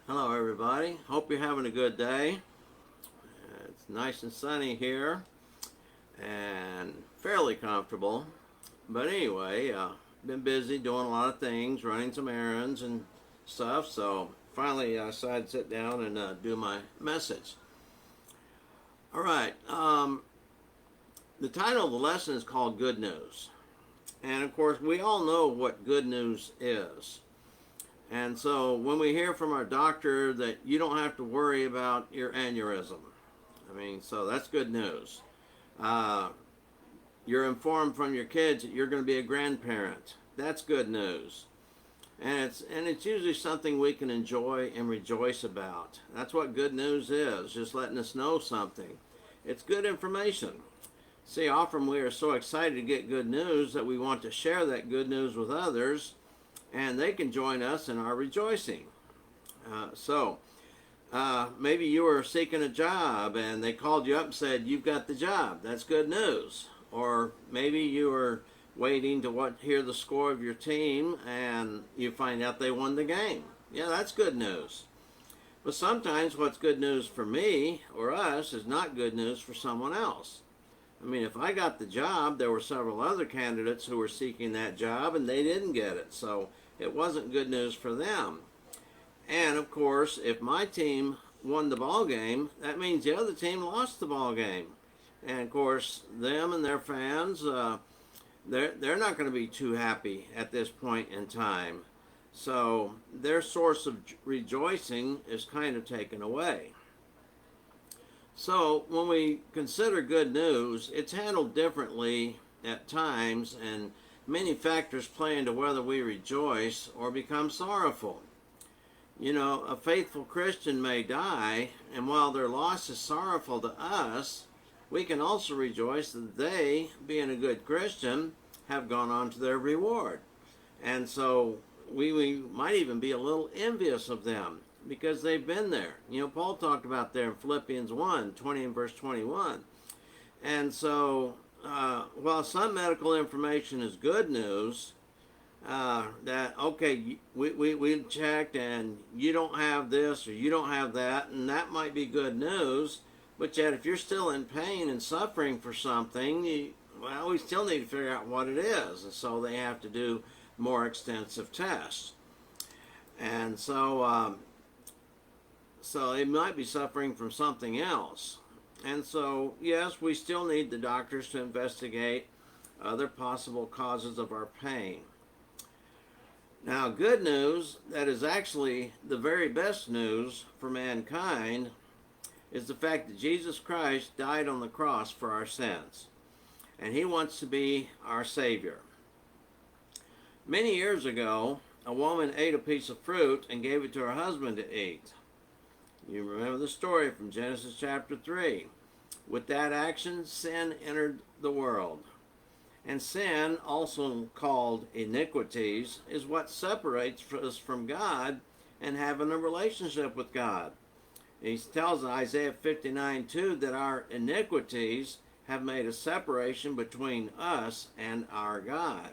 Hello, everybody. Hope you're having a good day. It's nice and sunny here and fairly comfortable. But anyway, been busy doing a lot of things, running some errands and stuff. So finally, I decided to sit down and do my message. All right. The title of the lesson is called Good News. And of course, we all know what good news is. And so when we hear from our doctor that you don't have to worry about your aneurysm, so that's good news. Uh, you're informed from your kids that you're going to be a grandparent. That's good news. And it's usually something we can enjoy and rejoice about. That's what good news is, just letting us know something. It's good information. See, often we are so excited to get good news that we want to share that good news with others, and they can join us in our rejoicing. Maybe you were seeking a job and they called you up and said, you've got the job. That's good news. Or maybe you were waiting to hear the score of your team and you find out they won the game. Yeah, that's good news. But sometimes what's good news for me or us is not good news for someone else. If I got the job, there were several other candidates who were seeking that job and they didn't get it. So it wasn't good news for them. And of course, if my team won the ball game, that means the other team lost the ball game. And of course, them and their fans, they're not going to be too happy at this point in time. So their source of rejoicing is kind of taken away. So when we consider good news, it's handled differently at times, and many factors play into whether we rejoice or become sorrowful. A faithful Christian may die, and while their loss is sorrowful to us, we can also rejoice that they, being a good Christian, have gone on to their reward. And so we might even be a little envious of them because they've been there. Paul talked about there in Philippians 1:20 and verse 21. And so while some medical information is good news, that, okay, we checked and you don't have this or you don't have that, and that might be good news, but yet if you're still in pain and suffering for something, we still need to figure out what it is. And so they have to do more extensive tests. And so they might be suffering from something else. And so, yes, we still need the doctors to investigate other possible causes of our pain. Now, good news, that is actually the very best news for mankind, is the fact that Jesus Christ died on the cross for our sins. And he wants to be our Savior. Many years ago, a woman ate a piece of fruit and gave it to her husband to eat. You remember the story from Genesis chapter 3. With that action, sin entered the world. And sin, also called iniquities, is what separates us from God and having a relationship with God. He tells in Isaiah 59:2 that our iniquities have made a separation between us and our God.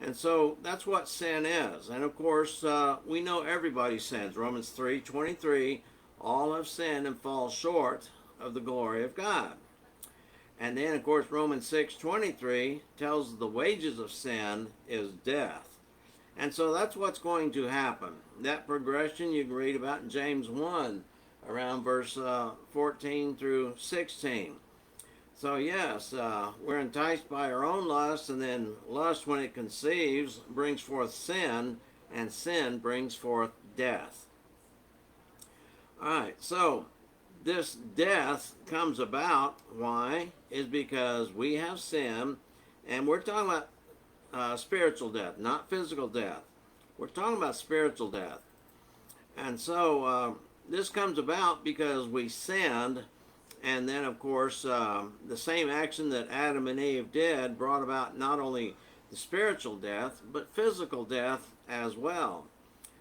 And so that's what sin is. And of course, we know everybody sins. Romans 3:23, all have sinned and fall short of the glory of God. And then, of course, Romans 6:23 tells the wages of sin is death. And so that's what's going to happen. That progression you can read about in James 1, around verse 14 through 16. So yes, we're enticed by our own lust, and then lust, when it conceives, brings forth sin, and sin brings forth death. All right, so this death comes about, why? Is because we have sin, and we're talking about spiritual death, not physical death. We're talking about spiritual death. And so this comes about because we sinned, and then, of course, the same action that Adam and Eve did brought about not only the spiritual death, but physical death as well.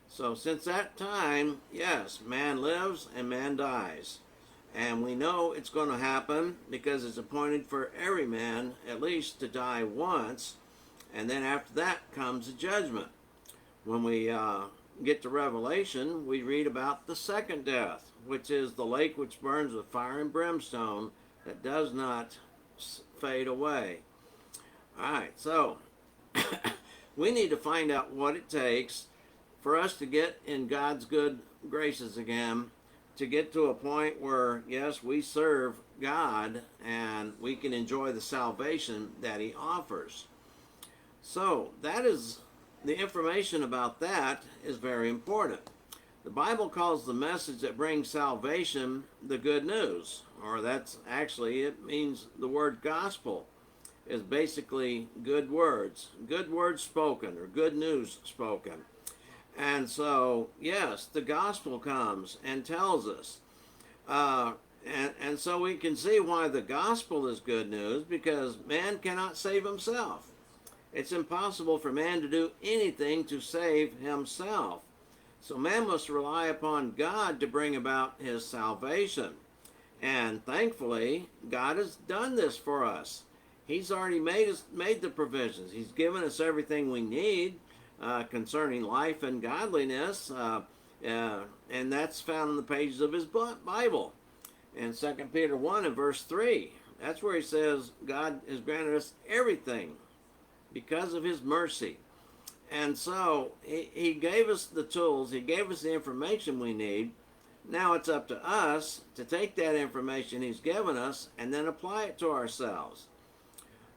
So since that time, yes, man lives and man dies. And we know it's going to happen because it's appointed for every man at least to die once. And then after that comes the judgment. When we get to Revelation, we read about the second death, which is the lake which burns with fire and brimstone that does not fade away. All right, so we need to find out what it takes for us to get in God's good graces again, to get to a point where, yes, we serve God and we can enjoy the salvation that He offers. So that is the information about that is very important. The Bible calls the message that brings salvation the good news, or that's actually, it means the word gospel is basically good words spoken, or good news spoken. And so, yes, the gospel comes and tells us. And so we can see why the gospel is good news, because man cannot save himself. It's impossible for man to do anything to save himself. So man must rely upon God to bring about his salvation. And thankfully, God has done this for us. He's already made the provisions. He's given us everything we need concerning life and godliness. And that's found in the pages of his Bible. In 2 Peter 1 and verse 3, that's where he says God has granted us everything because of his mercy. And so he gave us the tools, he gave us the information we need. Now it's up to us to take that information he's given us and then apply it to ourselves.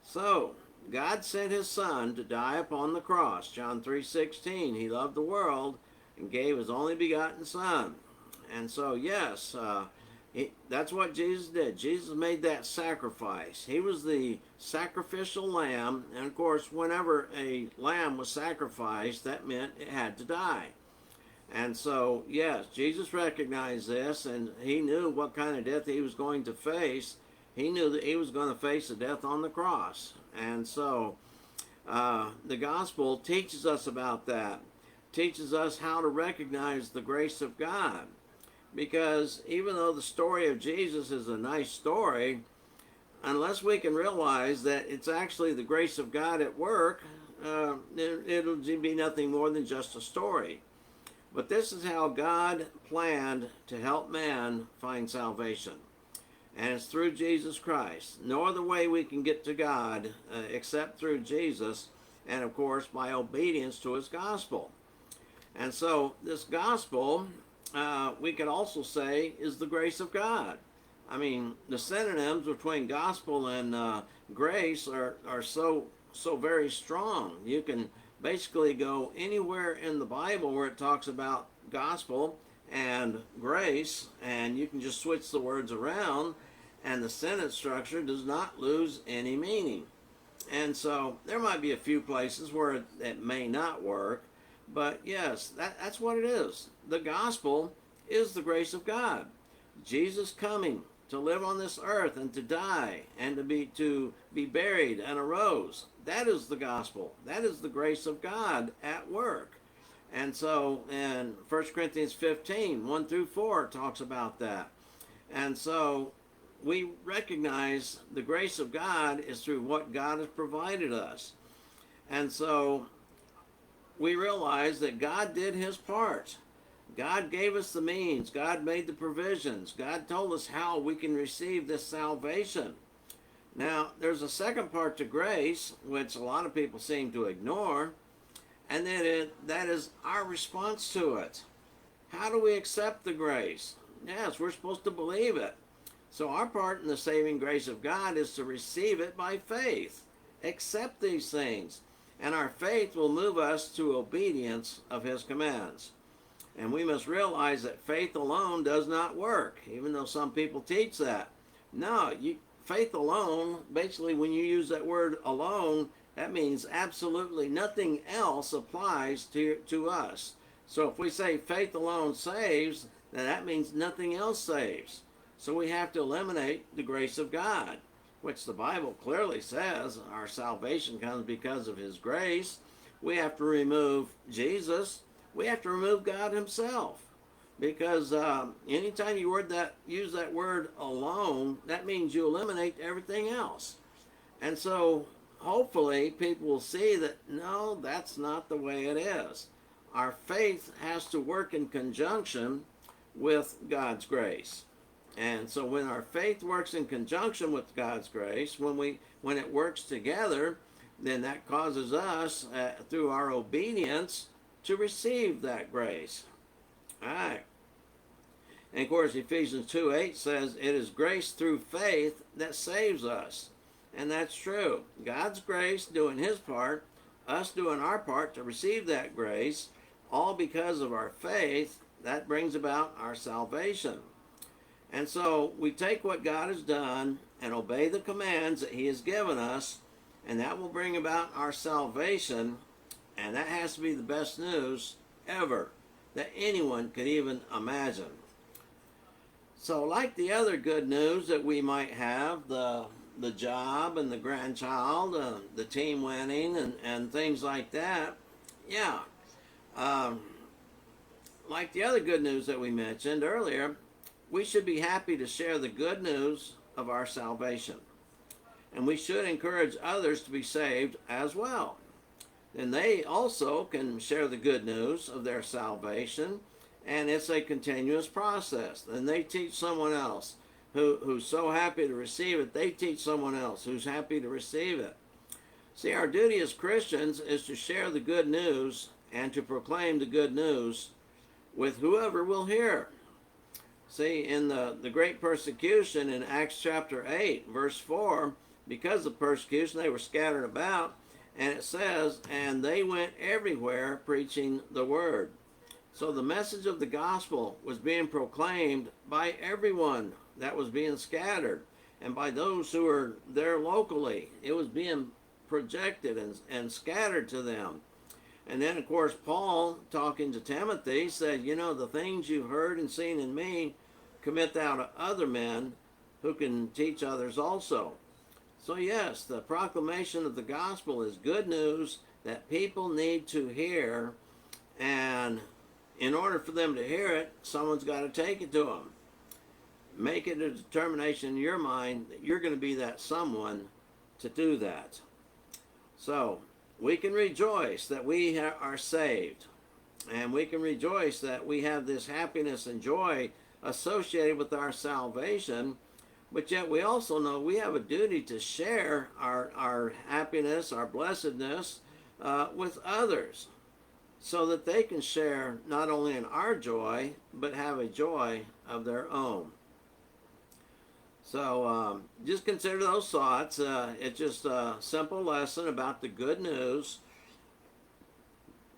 So God sent his son to die upon the cross. John 3:16, he loved the world and gave his only begotten son. And so yes, that's what Jesus did. Jesus made that sacrifice. He was the sacrificial lamb. And of course, whenever a lamb was sacrificed, that meant it had to die. And so, yes, Jesus recognized this, and he knew what kind of death he was going to face. He knew that he was going to face a death on the cross. And so, the gospel teaches us about that, teaches us how to recognize the grace of God. Because even though the story of Jesus is a nice story, unless we can realize that it's actually the grace of God at work, it'll be nothing more than just a story. But this is how God planned to help man find salvation. And it's through Jesus Christ. No other way we can get to God except through Jesus, and of course by obedience to his gospel. And so this gospel, we could also say, is the grace of God. I mean, the synonyms between gospel and grace are so very strong. You can basically go anywhere in the Bible where it talks about gospel and grace, and you can just switch the words around, and the sentence structure does not lose any meaning. And so there might be a few places where it may not work, but yes, that's what it is. The gospel is the grace of God. Jesus coming to live on this earth and to die and to be buried and arose. That is the gospel. That is the grace of God at work. And so in 1 Corinthians 15, 1 through 4 talks about that. And so we recognize the grace of God is through what God has provided us. And so we realize that God did his part. God gave us the means. God made the provisions. God told us how we can receive this salvation. Now, there's a second part to grace, which a lot of people seem to ignore, and that is our response to it. How do we accept the grace? Yes, we're supposed to believe it. So our part in the saving grace of God is to receive it by faith. Accept these things, and our faith will move us to obedience of his commands. And we must realize that faith alone does not work, even though some people teach that. No, faith alone, basically when you use that word alone, that means absolutely nothing else applies to us. So if we say faith alone saves, then that means nothing else saves. So we have to eliminate the grace of God, which the Bible clearly says our salvation comes because of his grace. We have to remove Jesus. We have to remove God himself, because anytime you use that word alone, that means you eliminate everything else. And so hopefully people will see that, no, that's not the way it is. our faith has to work in conjunction with God's grace. And so when our faith works in conjunction with God's grace, when it works together, then that causes us, through our obedience, to receive that grace. All right. And of course, Ephesians 2:8 says, it is grace through faith that saves us. And that's true. God's grace doing his part, us doing our part to receive that grace, all because of our faith, that brings about our salvation. And so we take what God has done and obey the commands that he has given us, and that will bring about our salvation. And that has to be the best news ever that anyone could even imagine. So like the other good news that we might have, the job and the grandchild, the team winning and things like that, yeah. Like the other good news that we mentioned earlier, we should be happy to share the good news of our salvation. And we should encourage others to be saved as well. Then they also can share the good news of their salvation, and it's a continuous process. And they teach someone else who's so happy to receive it, they teach someone else who's happy to receive it. See, our duty as Christians is to share the good news and to proclaim the good news with whoever will hear. See, in the great persecution in Acts chapter 8, verse 4, because of persecution, they were scattered about, and it says, and they went everywhere preaching the word. So the message of the gospel was being proclaimed by everyone that was being scattered, and by those who were there locally. It was being projected and scattered to them. And then, of course, Paul, talking to Timothy, said, you know, the things you've heard and seen in me, commit thou to other men who can teach others also. So yes, the proclamation of the gospel is good news that people need to hear, and in order for them to hear it, someone's got to take it to them. Make it a determination in your mind that you're going to be that someone to do that. So we can rejoice that we are saved, and we can rejoice that we have this happiness and joy associated with our salvation, but yet we also know we have a duty to share our happiness, our blessedness with others, so that they can share not only in our joy, but have a joy of their own. So just consider those thoughts. It's just a simple lesson about the good news.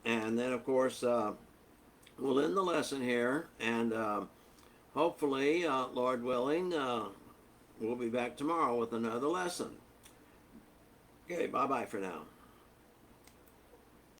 And then, of course, we'll end the lesson here. And hopefully, Lord willing, we'll be back tomorrow with another lesson. Okay, bye-bye for now.